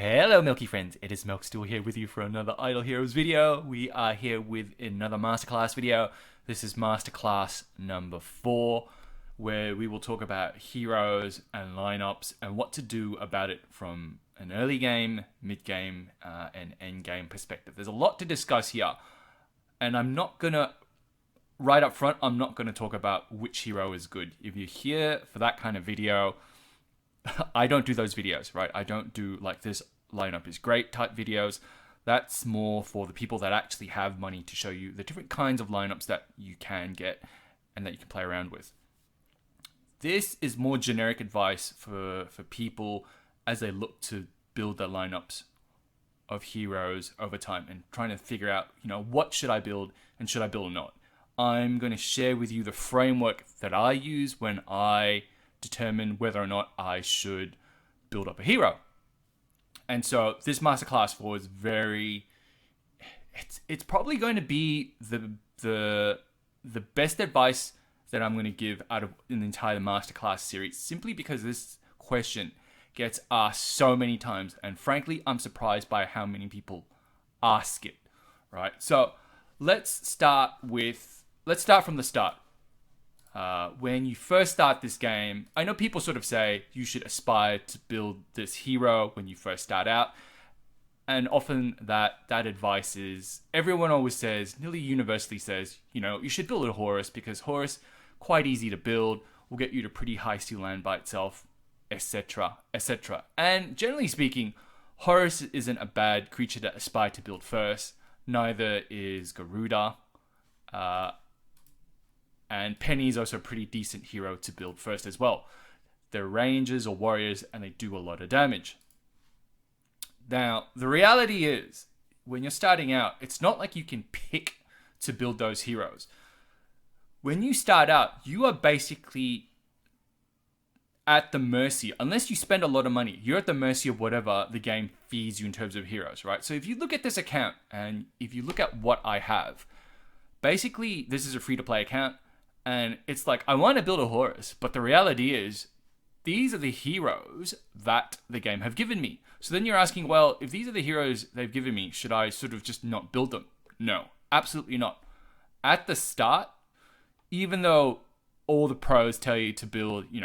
Hello Milky friends, it is Milkstool here with you for another Idle Heroes video. We are here with another masterclass video. This is masterclass number 4, where we will talk about heroes and lineups and what to do about it from an early game, mid game, and end game perspective. There's a lot to discuss here, and I'm not gonna, right up front, I'm not gonna talk about which hero is good. If you're here for that kind of video, I don't do those videos, right? I don't do like this lineup is great type videos. That's more for the people that actually have money to show you the different kinds of lineups that you can get and that you can play around with. This is more generic advice for people as they look to build their lineups of heroes over time and trying to figure out, what should I build and should I build or not. I'm going to share with you the framework that I use when I determine whether or not I should build up a hero. And so this masterclass 4 is it's probably going to be the best advice that I'm going to give out of an entire masterclass series, simply because this question gets asked so many times, and frankly I'm surprised by how many people ask it, right? So let's start from the start. When you first start this game, I know people sort of say you should aspire to build this hero when you first start out. And often that advice is, everyone always says, nearly universally says, you should build a Horus because Horus, quite easy to build, will get you to pretty high steel land by itself, etc., etc. And generally speaking, Horus isn't a bad creature to aspire to build first. Neither is Garuda. And Penny is also a pretty decent hero to build first as well. They're rangers or warriors and they do a lot of damage. Now, the reality is, when you're starting out, it's not like you can pick to build those heroes. When you start out, you are basically at the mercy, unless you spend a lot of money, you're at the mercy of whatever the game feeds you in terms of heroes, right? So if you look at this account and if you look at what I have, basically this is a free-to-play account. And it's like, I want to build a Horus, but the reality is, these are the heroes that the game have given me. So then you're asking, well, if these are the heroes they've given me, should I sort of just not build them? No, absolutely not. At the start, even though all the pros tell you to build, you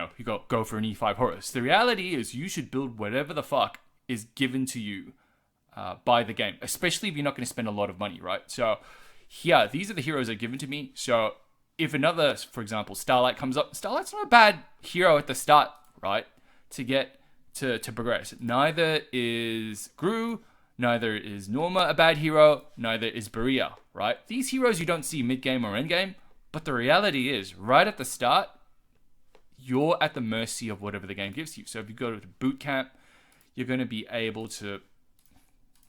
go for an E5 Horus, the reality is you should build whatever the fuck is given to you by the game, especially if you're not going to spend a lot of money, right? So here, these are the heroes that are given to me. So if another, for example, Starlight comes up, Starlight's not a bad hero at the start, right? To get to progress. Neither is Gru, neither is Norma a bad hero, neither is Berea, right? These heroes you don't see mid-game or end-game, but the reality is, right at the start, you're at the mercy of whatever the game gives you. So if you go to boot camp, you're going to be able to...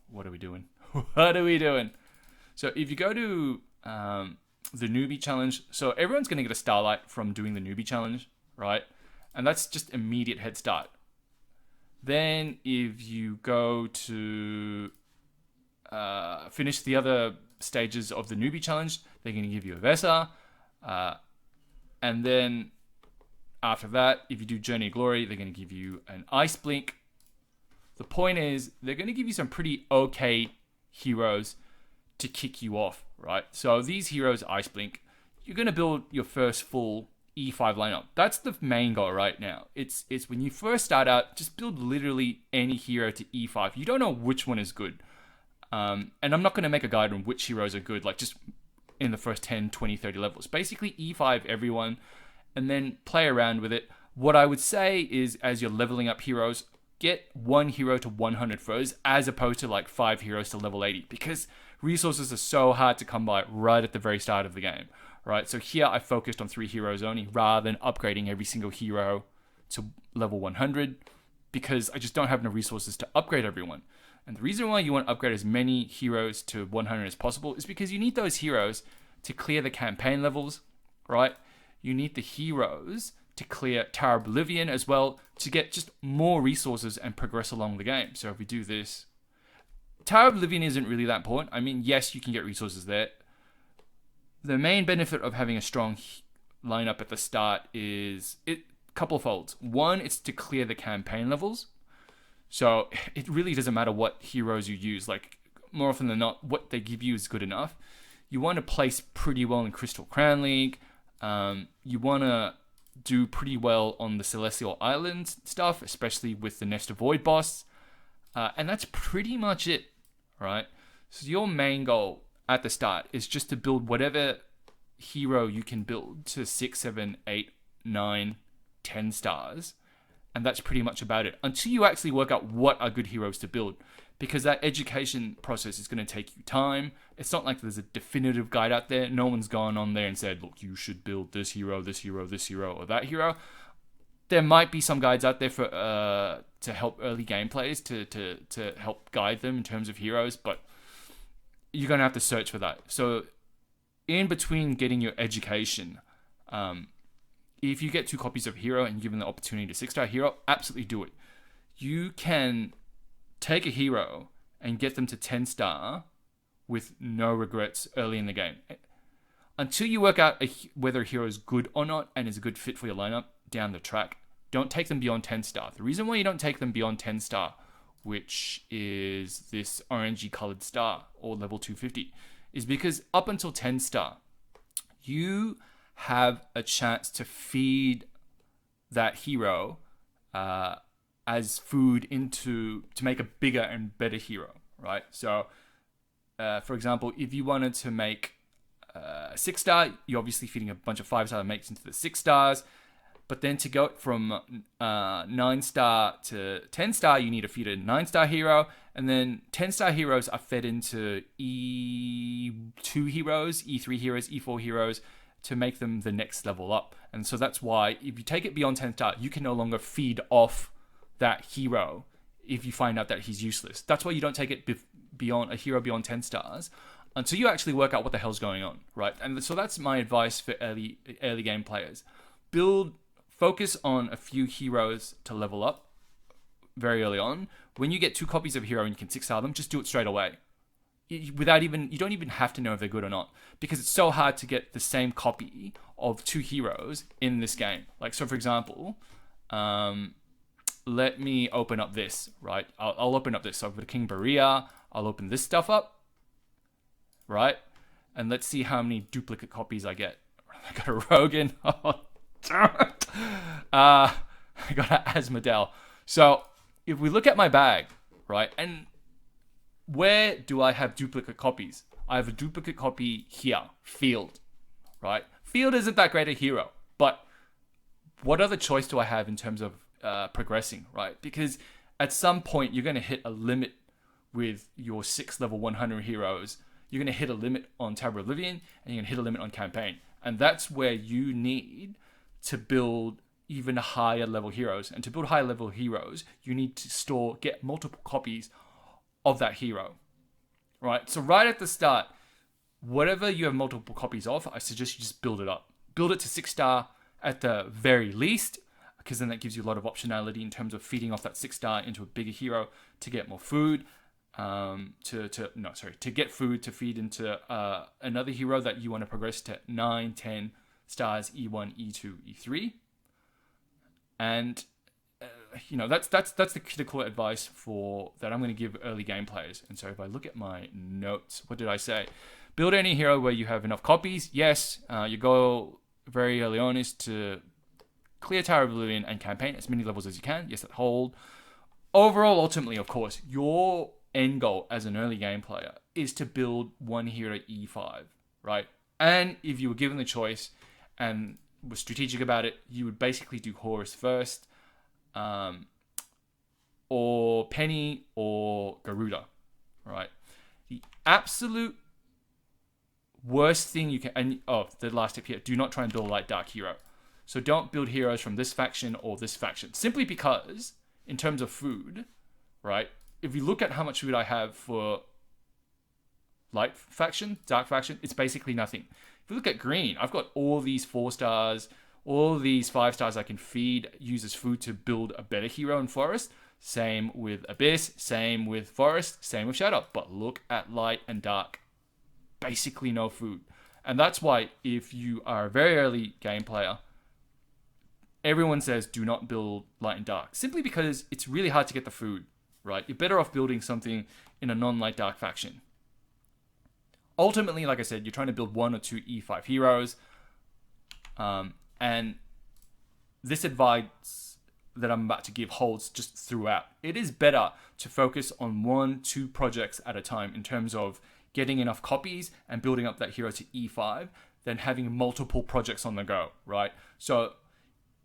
What are we doing? What are we doing? So if you go to... the newbie challenge, so everyone's going to get a Starlight from doing the newbie challenge, right? And that's just immediate head start. Then if you go to finish the other stages of the newbie challenge, they're going to give you a Vesa, and then after that, if you do Journey of Glory, they're going to give you an Ice Blink. The point is, they're going to give you some pretty okay heroes to kick you off, right? So these heroes, Ice Blink, you're going to build your first full E5 lineup. That's the main goal right now. It's when you first start out, just build literally any hero to E5. You don't know which one is good. And I'm not going to make a guide on which heroes are good, like just in the first 10, 20, 30 levels. Basically E5 everyone, and then play around with it. What I would say is, as you're leveling up heroes, get one hero to 100 first, as opposed to like 5 heroes to level 80, because resources are so hard to come by right at the very start of the game, right? So here I focused on 3 heroes only, rather than upgrading every single hero to level 100, because I just don't have enough resources to upgrade everyone. And the reason why you want to upgrade as many heroes to 100 as possible is because you need those heroes to clear the campaign levels, right? You need the heroes to clear Tower of Oblivion as well, to get just more resources and progress along the game. So if we do this, Tower of Oblivion isn't really that important. I mean, yes, you can get resources there. The main benefit of having a strong lineup at the start is couple folds. One, it's to clear the campaign levels. So it really doesn't matter what heroes you use. Like, more often than not, what they give you is good enough. You want to place pretty well in Crystal Crown League. You want to do pretty well on the Celestial Islands stuff, especially with the Nest of Void boss. And that's pretty much it, right? So your main goal at the start is just to build whatever hero you can build to 6, 7, 8, 9, 10 stars. And that's pretty much about it. Until you actually work out what are good heroes to build. Because that education process is going to take you time. It's not like there's a definitive guide out there. No one's gone on there and said, look, you should build this hero, this hero, this hero, or that hero. There might be some guides out there for to help early game players, to help guide them in terms of heroes, but you're going to have to search for that. So in between getting your education, if you get 2 copies of hero and you're given the opportunity to 6-star hero, absolutely do it. You can take a hero and get them to 10-star with no regrets early in the game. Until you work out whether a hero is good or not and is a good fit for your lineup down the track, don't take them beyond 10-star. The reason why you don't take them beyond 10-star, which is this orangey colored star or level 250, is because up until 10-star, you have a chance to feed that hero as food to make a bigger and better hero, right? So, for example, if you wanted to make 6-star, you're obviously feeding a bunch of 5-star makes into the 6 stars. But then to go from 9-star to 10-star, you need to feed a 9-star hero. And then 10-star heroes are fed into E2 heroes, E3 heroes, E4 heroes to make them the next level up. And so that's why if you take it beyond 10-star, you can no longer feed off that hero if you find out that he's useless. That's why you don't take it beyond a hero beyond 10 stars until you actually work out what the hell's going on, right? And so that's my advice for early game players. Focus on a few heroes to level up very early on. When you get 2 copies of hero and you can 6-star them, just do it straight away. You don't even have to know if they're good or not, because it's so hard to get the same copy of 2 heroes in this game. Like, so for example, let me open up this, right? I'll open up this. So I've got a King Berea. I'll open this stuff up, right? And let's see how many duplicate copies I get. I got a Rogan. Oh, damn it. I got an Asmodel. So if we look at my bag, right? And where do I have duplicate copies? I have a duplicate copy here, Field, right? Field isn't that great a hero, but what other choice do I have in terms of progressing, right? Because at some point you're going to hit a limit with your 6 level 100 heroes. You're going to hit a limit on Tower of Oblivion, and you're going to hit a limit on campaign. And that's where you need to build even higher level heroes. And to build higher level heroes, you need to get multiple copies of that hero, right? So right at the start, whatever you have multiple copies of, I suggest you just build it up. Build it to 6-star at the very least, because then that gives you a lot of optionality in terms of feeding off that 6-star into a bigger hero to get more food, to get food to feed into another hero that you want to progress to 9, 10 stars, E1, E2, E3. And that's the critical advice that I'm going to give early game players. And so if I look at my notes, what did I say? Build any hero where you have enough copies. Yes, your goal very early on is to clear Tower of Oblivion and campaign as many levels as you can. Yes, that hold. Overall, ultimately, of course, your end goal as an early game player is to build one hero E5, right? And if you were given the choice and were strategic about it, you would basically do Horus first, or Penny or Garuda, right? The absolute worst thing you can, and the last tip here, do not try and build a light dark hero. So don't build heroes from this faction or this faction, simply because in terms of food, right? If you look at how much food I have for light faction, dark faction, it's basically nothing. If you look at green, I've got all these 4 stars, all these 5 stars I can use as food to build a better hero in Forest. Same with Abyss, same with Forest, same with Shadow. But look at light and dark. Basically no food. And that's why if you are a very early game player, everyone says do not build light and dark. Simply because it's really hard to get the food. right? You're better off building something in a non-light dark faction. Ultimately, like I said, you're trying to build 1 or 2 E5 heroes. And this advice that I'm about to give holds just throughout. It is better to focus on 1-2 projects at a time in terms of getting enough copies and building up that hero to E5 than having multiple projects on the go, right? So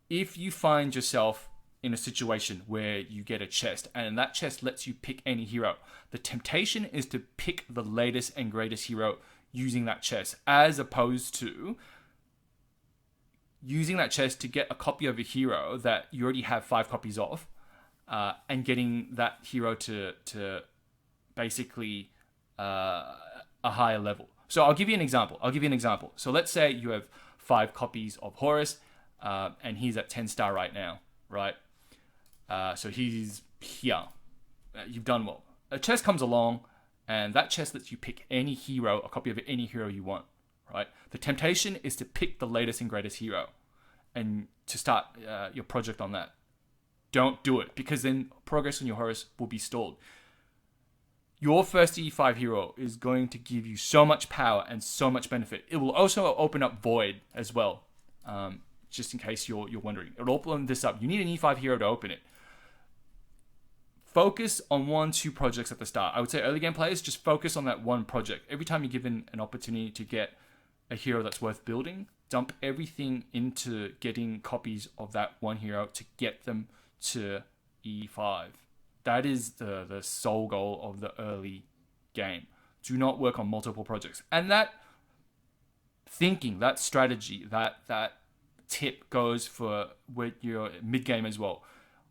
if you find yourself in a situation where you get a chest and that chest lets you pick any hero, the temptation is to pick the latest and greatest hero using that chest, as opposed to using that chest to get a copy of a hero that you already have 5 copies of, and getting that hero to basically a higher level. So I'll give you an example. So let's say you have 5 copies of Horus, and he's at 10 star right now, right? So he's here. You've done well. A chest comes along, and that chest lets you pick any hero, a copy of any hero you want, right? The temptation is to pick the latest and greatest hero and to start your project on that. Don't do it, because then progress on your Horus will be stalled. Your first E5 hero is going to give you so much power and so much benefit. It will also open up Void as well, just in case you're wondering. It'll open this up. You need an E5 hero to open it. Focus on 1-2 projects at the start. I would say early game players, just focus on that one project. Every time you're given an opportunity to get a hero that's worth building, dump everything into getting copies of that one hero to get them to E5. That is the sole goal of the early game. Do not work on multiple projects. And that thinking, that strategy, that tip goes for when you're mid-game as well.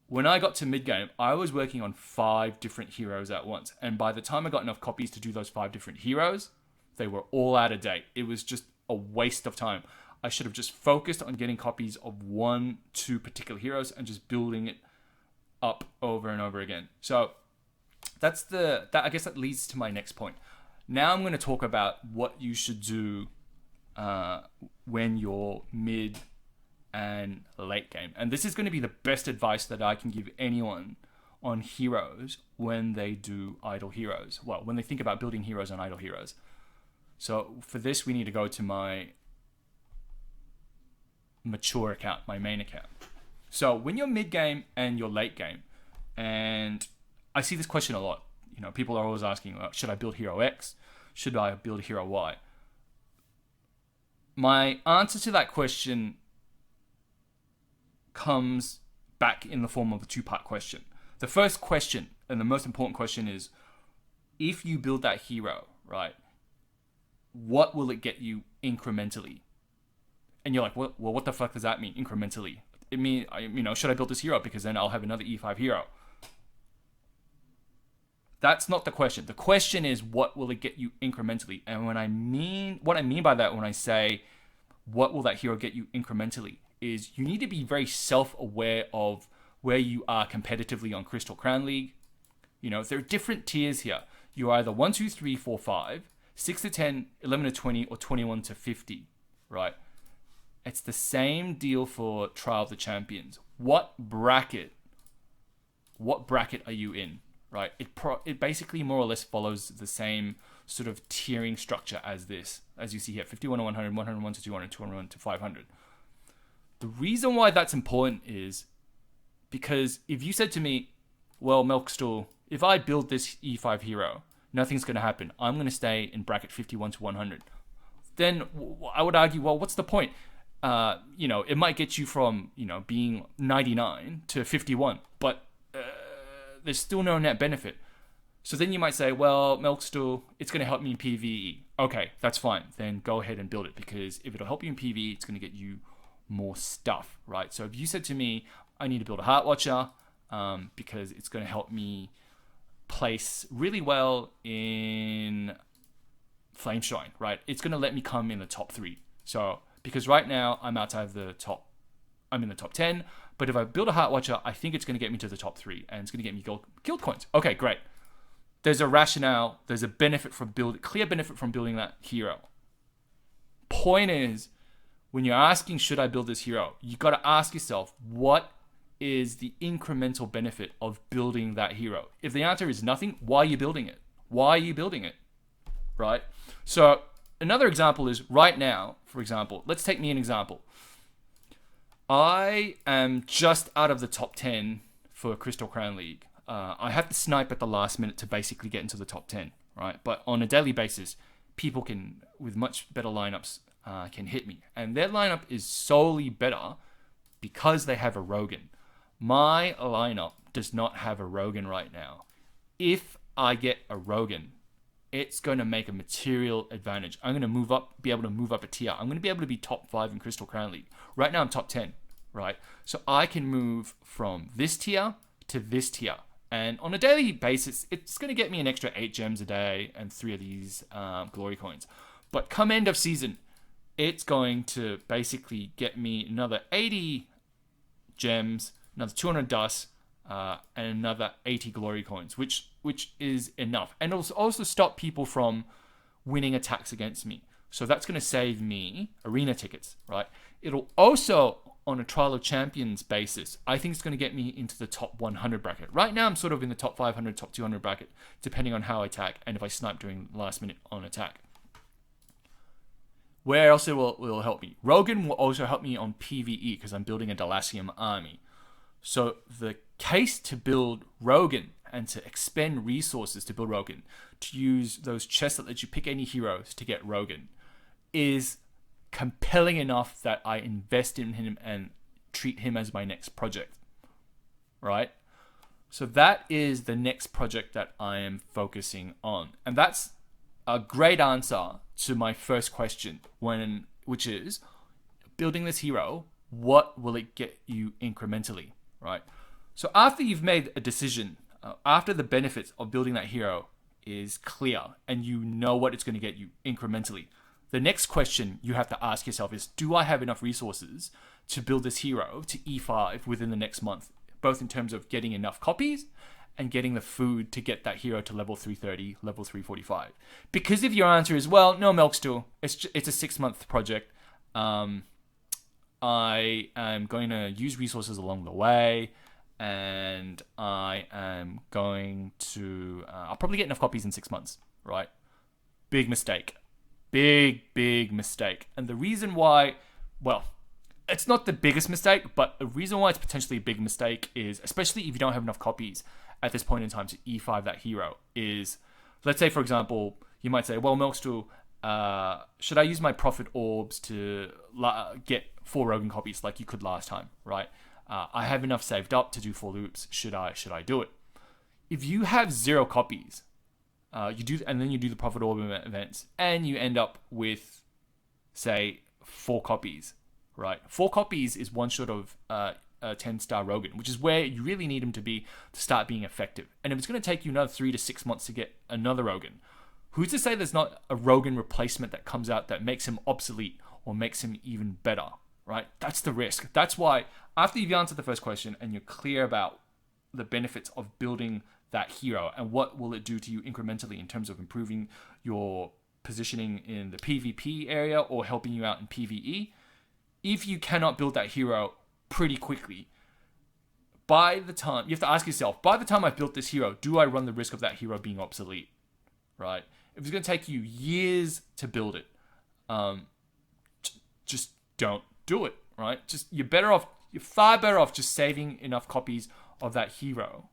When I got to mid-game, I was working on 5 different heroes at once. And by the time I got enough copies to do those 5 different heroes, they were all out of date. It was just a waste of time. I should have just focused on getting copies of 1-2 particular heroes and just building it up over and over again. So I guess that leads to my next point. Now I'm going to talk about what you should do when you're mid and late game. And this is going to be the best advice that I can give anyone on heroes when they do idle heroes. Well, when they think about building heroes on idle heroes. So for this, we need to go to my mature account, my main account. So when you're mid game and you're late game, and I see this question a lot, people are always asking, should I build hero X? Should I build hero Y? My answer to that question comes back in the form of a 2-part question. The first question, and the most important question, is if you build that hero, right, what will it get you incrementally? And you're like, well, what the fuck does that mean, incrementally? It means, should I build this hero because then I'll have another E5 hero? That's not the question. The question is, what will it get you incrementally? And what I mean by that when I say, what will that hero get you incrementally, is you need to be very self-aware of where you are competitively on Crystal Crown League. There are different tiers here. You're either 1, 2, 3, 4, 5, 6 to 10, 11 to 20, or 21 to 50, right? It's the same deal for Trial of the Champions. What bracket are you in, right? It basically more or less follows the same sort of tiering structure as this, as you see here, 51 to 100, 101 to 200, 201 to 500. The reason why that's important is because if you said to me, well, Milkstool, if I build this E5 hero, nothing's going to happen. I'm going to stay in bracket 51 to 100. Then I would argue, well, what's the point? It might get you from, being 99 to 51, but there's still no net benefit. So then you might say, well, Milkstool, it's going to help me in PvE. Okay, that's fine. Then go ahead and build it, because if it'll help you in PvE, it's going to get you more stuff, right? So if you said to me, I need to build a Heart Watcher because it's going to help me place really well in Flameshine, right? It's going to let me come in the top 3. So because right now I'm outside of I'm in the top 10, but if I build a Heart Watcher, I think it's going to get me to the top 3 and it's going to get me guild coins. Okay, great. There's a rationale, there's a clear benefit from building that hero. Point is, when you're asking, should I build this hero, you got to ask yourself, what is the incremental benefit of building that hero? If the answer is nothing, why are you building it? Why are you building it? Right? So another example is right now, for example, let's take me an example. I am just out of the top 10 for Crystal Crown League. I have to snipe at the last minute to basically get into the top 10, right? But on a daily basis, people can, with much better lineups, can hit me. And their lineup is solely better because they have a Rogan. My lineup does not have a Rogan right now. If I get a Rogan, it's going to make a material advantage. I'm going to be able to move up a tier. I'm going to be able to be top 5 in Crystal Crown League. Right now I'm top 10, right? So I can move from this tier to this tier. And on a daily basis, it's going to get me an extra 8 gems a day and 3 of these glory coins. But come end of season, it's going to basically get me another 80 gems, another 200 dust, and another 80 glory coins, which is enough. And it'll also stop people from winning attacks against me. So that's going to save me arena tickets, right? It'll also, on a Trial of Champions basis, I think it's going to get me into the top 100 bracket. Right now, I'm sort of in the top 500, top 200 bracket, depending on how I attack and if I snipe during last minute on attack. Where else it will help me? Rogan will also help me on PvE because I'm building a Dalassium army. So the case to build Rogan and to expend resources to build Rogan, to use those chests that let you pick any heroes to get Rogan, is compelling enough that I invest in him and treat him as my next project, right? So that is the next project that I am focusing on. And that's a great answer to my first question, which is, building this hero, what will it get you incrementally, right? So after you've made a decision, after the benefits of building that hero is clear and you know what it's going to get you incrementally, the next question you have to ask yourself is, do I have enough resources to build this hero to E5 within the next month, both in terms of getting enough copies and getting the food to get that hero to level 330, level 345? Because if your answer is, well, no, Melkstool, it's a 6-month project, I am going to use resources along the way, and I am going to, I'll probably get enough copies in 6 months, right? Big mistake. Big mistake. And the reason why, well, it's not the biggest mistake, but the reason why it's potentially a big mistake is, especially if you don't have enough copies at this point in time to E5 that hero, is, let's say, for example, you might say, well, Melkstool, should I use my profit orbs to get 4 Rogan copies like you could last time, right? I have enough saved up to do 4 loops. Should I do it? If you have 0 copies, you do the profit orb events, and you end up with, say, 4 copies, right? 4 copies is one shot of a 10-star Rogan, which is where you really need him to be to start being effective. And if it's going to take you another 3 to 6 months to get another Rogan, who's to say there's not a Rogan replacement that comes out that makes him obsolete or makes him even better, right? That's the risk. That's why after you've answered the first question and you're clear about the benefits of building that hero and what will it do to you incrementally in terms of improving your positioning in the PvP area or helping you out in PvE, if you cannot build that hero pretty quickly, by the time, you have to ask yourself, by the time I've built this hero, do I run the risk of that hero being obsolete, right? If it's going to take you years to build it, just don't do it, right? You're far better off just saving enough copies of that hero.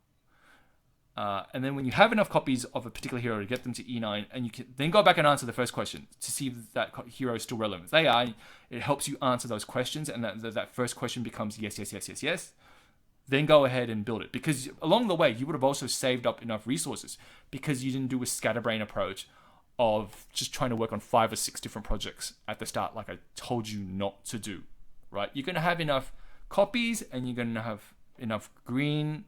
And then when you have enough copies of a particular hero to get them to E9, and you can then go back and answer the first question to see if that hero is still relevant. If they are, it helps you answer those questions, and that first question becomes yes. Then go ahead and build it. Because along the way, you would have also saved up enough resources because you didn't do a scatterbrain approach of just trying to work on 5 or 6 different projects at the start, like I told you not to do, right? You're going to have enough copies, and you're going to have enough green,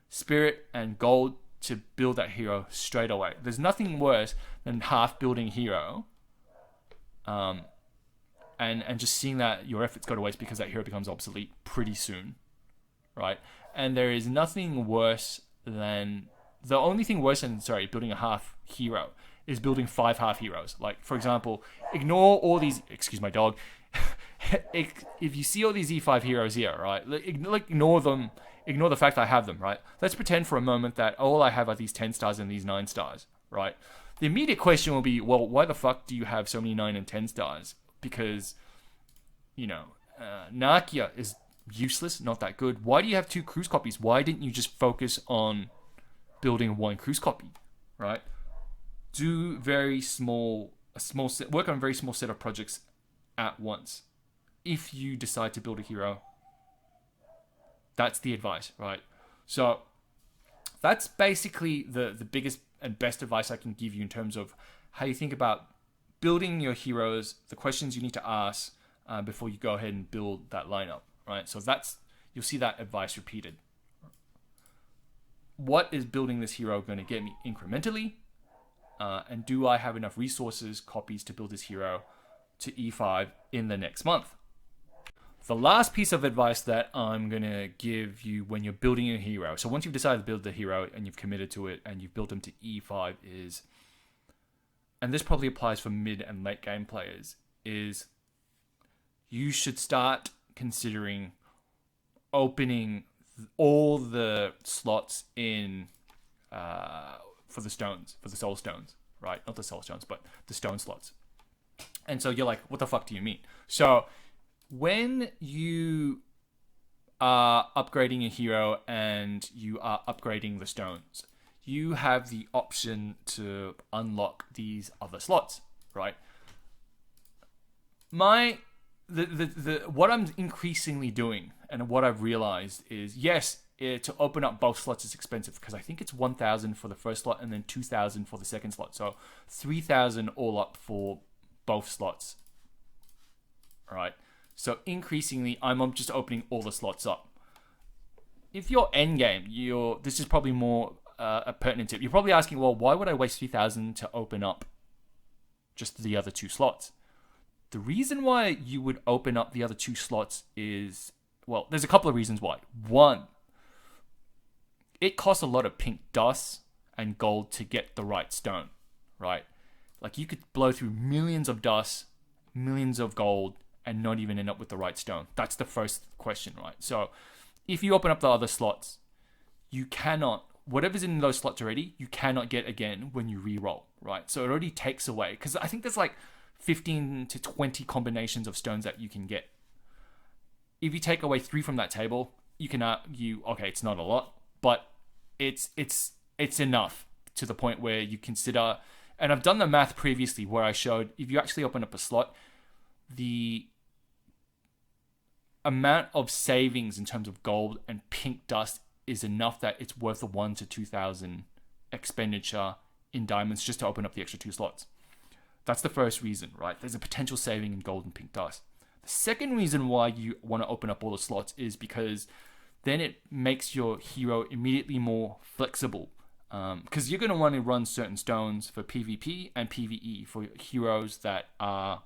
spirit, and gold to build that hero straight away. There's nothing worse than half building hero and just seeing that your efforts go to waste because that hero becomes obsolete pretty soon, right? And there is nothing worse than, the only thing worse than, building a half hero is building 5 half heroes. Like, for example, ignore all these, excuse my dog, if you see all these E5 heroes here, right, ignore them Ignore the fact that I have them, right? Let's pretend for a moment that all I have are these 10 stars and these 9 stars, right? The immediate question will be, well, why the fuck do you have so many 9 and 10 stars? Because, Nakia is useless, not that good. Why do you have 2 cruise copies? Why didn't you just focus on building 1 cruise copy, right? Do work on a very small set of projects at once. If you decide to build a hero, that's the advice, right? So that's basically the biggest and best advice I can give you in terms of how you think about building your heroes, the questions you need to ask before you go ahead and build that lineup, right? So you'll see that advice repeated. What is building this hero going to get me incrementally? And do I have enough resources, copies to build this hero to E5 in the next month? The last piece of advice that I'm going to give you when you're building a hero, so once you've decided to build the hero and you've committed to it and you've built him to E5 is, and this probably applies for mid and late game players, is you should start considering opening all the slots in for the soul stones, right? Not the soul stones, but the stone slots. And so you're like, what the fuck do you mean? So when you are upgrading a hero and you are upgrading the stones, you have the option to unlock these other slots, right? What I'm increasingly doing and what I've realized is, yes, to open up both slots is expensive because I think it's 1,000 for the first slot and then 2,000 for the second slot. So 3,000 all up for both slots, right? So increasingly, I'm just opening all the slots up. If you're endgame, this is probably more a pertinent tip. You're probably asking, well, why would I waste 3,000 to open up just the other 2 slots? The reason why you would open up the other 2 slots is, well, there's a couple of reasons why. One, it costs a lot of pink dust and gold to get the right stone, right? Like you could blow through millions of dust, millions of gold, and not even end up with the right stone. That's the first question, right? So if you open up the other slots, you cannot, whatever's in those slots already, you cannot get again when you re-roll, right? So it already takes away, because I think there's like 15 to 20 combinations of stones that you can get. If you take away 3 from that table, you can argue, okay, it's not a lot, but it's enough to the point where you consider, and I've done the math previously where I showed if you actually open up a slot, the amount of savings in terms of gold and pink dust is enough that it's worth a 1,000 to 2,000 expenditure in diamonds just to open up the extra 2 slots. That's the first reason, right? There's a potential saving in gold and pink dust. The second reason why you want to open up all the slots is because then it makes your hero immediately more flexible. Because you're going to want to run certain stones for PvP and PvE for heroes that are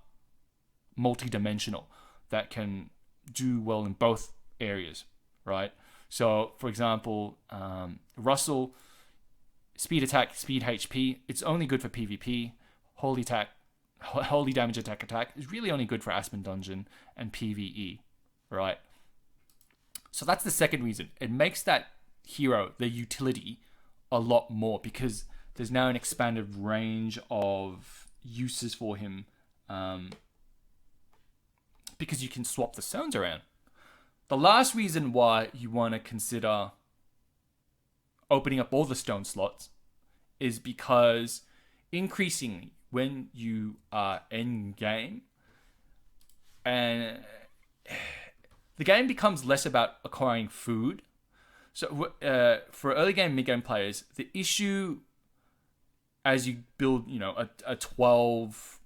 multi-dimensional, that can do well in both areas, right? So, for example, Russell, speed attack, speed HP, it's only good for PvP. Holy damage attack is really only good for Aspen Dungeon and PvE, right? So that's the second reason. It makes that hero, the utility, a lot more because there's now an expanded range of uses for him, because you can swap the stones around. The last reason why you want to consider opening up all the stone slots is because increasingly when you are end game and the game becomes less about acquiring food. So for early game, mid game players, the issue as you build, a 12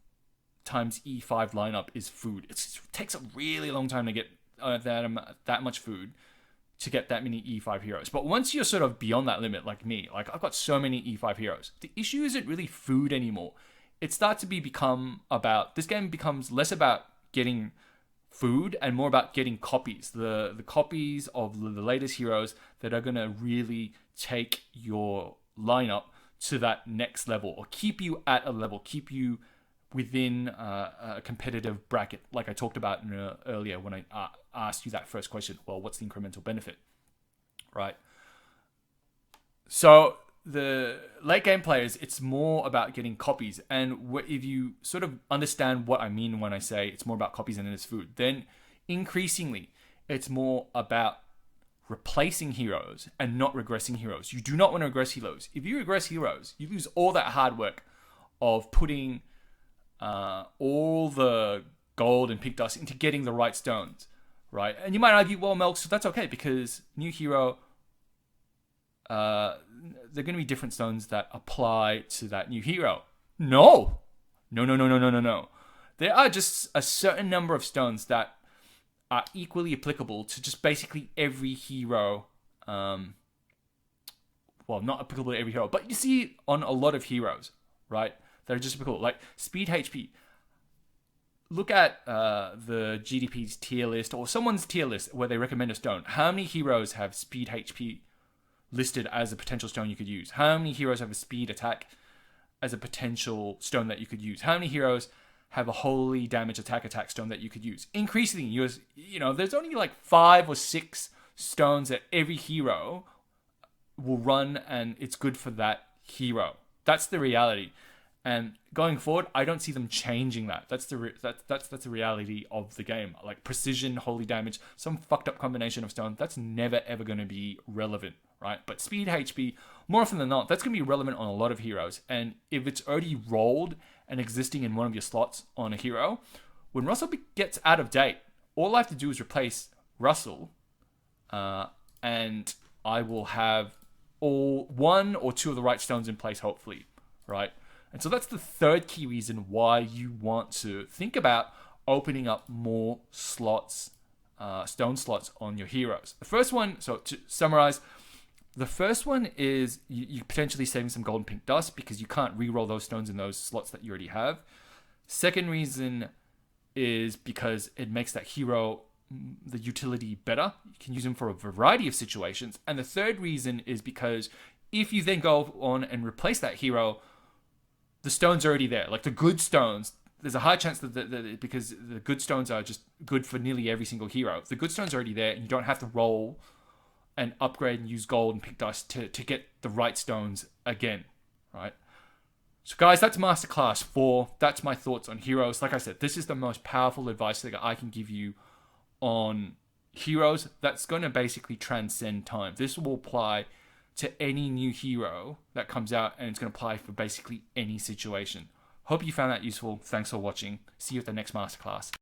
times E5 lineup is food. It takes a really long time to get that much food to get that many E5 heroes. But once you're sort of beyond that limit, like me, like I've got so many E5 heroes, the issue isn't really food anymore. It starts to become about, this game becomes less about getting food and more about getting copies. The copies of the latest heroes that are going to really take your lineup to that next level or keep you at a level, keep you within a competitive bracket, like I talked about earlier when I asked you that first question. Well, what's the incremental benefit? right? So the late game players, it's more about getting copies. And if you sort of understand what I mean when I say it's more about copies than it is food, then increasingly it's more about replacing heroes and not regressing heroes. You do not want to regress heroes. If you regress heroes, you lose all that hard work of putting all the gold and pink dust into getting the right stones, right? And you might argue, well, Melk, so that's okay because new hero, they're going to be different stones that apply to that new hero. No. There are just a certain number of stones that are equally applicable to just basically every hero. Well, not applicable to every hero, but you see on a lot of heroes, right? That are just applicable. Like speed HP. Look at the GDP's tier list or someone's tier list where they recommend a stone. How many heroes have speed HP listed as a potential stone you could use? How many heroes have a speed attack as a potential stone that you could use? How many heroes have a holy damage attack stone that you could use? Increasingly, you know, there's only like 5 or 6 stones that every hero will run, and it's good for that hero. That's the reality. And going forward, I don't see them changing that. That's the reality of the game. Like precision, holy damage, some fucked up combination of stone. That's never ever going to be relevant, right? But speed HP, more often than not, that's going to be relevant on a lot of heroes. And if it's already rolled and existing in one of your slots on a hero, when Russell gets out of date, all I have to do is replace Russell, and I will have all 1 or 2 of the right stones in place, hopefully, right? And so that's the third key reason why you want to think about opening up more slots, stone slots on your heroes. The first one, so to summarize, the first one is you potentially saving some gold and pink dust because you can't re-roll those stones in those slots that you already have. Second reason is because it makes that hero, the utility, better. You can use them for a variety of situations. And the third reason is because if you then go on and replace that hero, the stone's already there. Like the good stones, there's a high chance that because the good stones are just good for nearly every single hero. The good stone's already there, and you don't have to roll and upgrade and use gold and pick dust to get the right stones again, right? So guys, that's Masterclass 4. That's my thoughts on heroes. Like I said, this is the most powerful advice that I can give you on heroes. That's going to basically transcend time. This will apply to any new hero that comes out, and it's going to apply for basically any situation. Hope you found that useful. Thanks for watching. See you at the next Masterclass.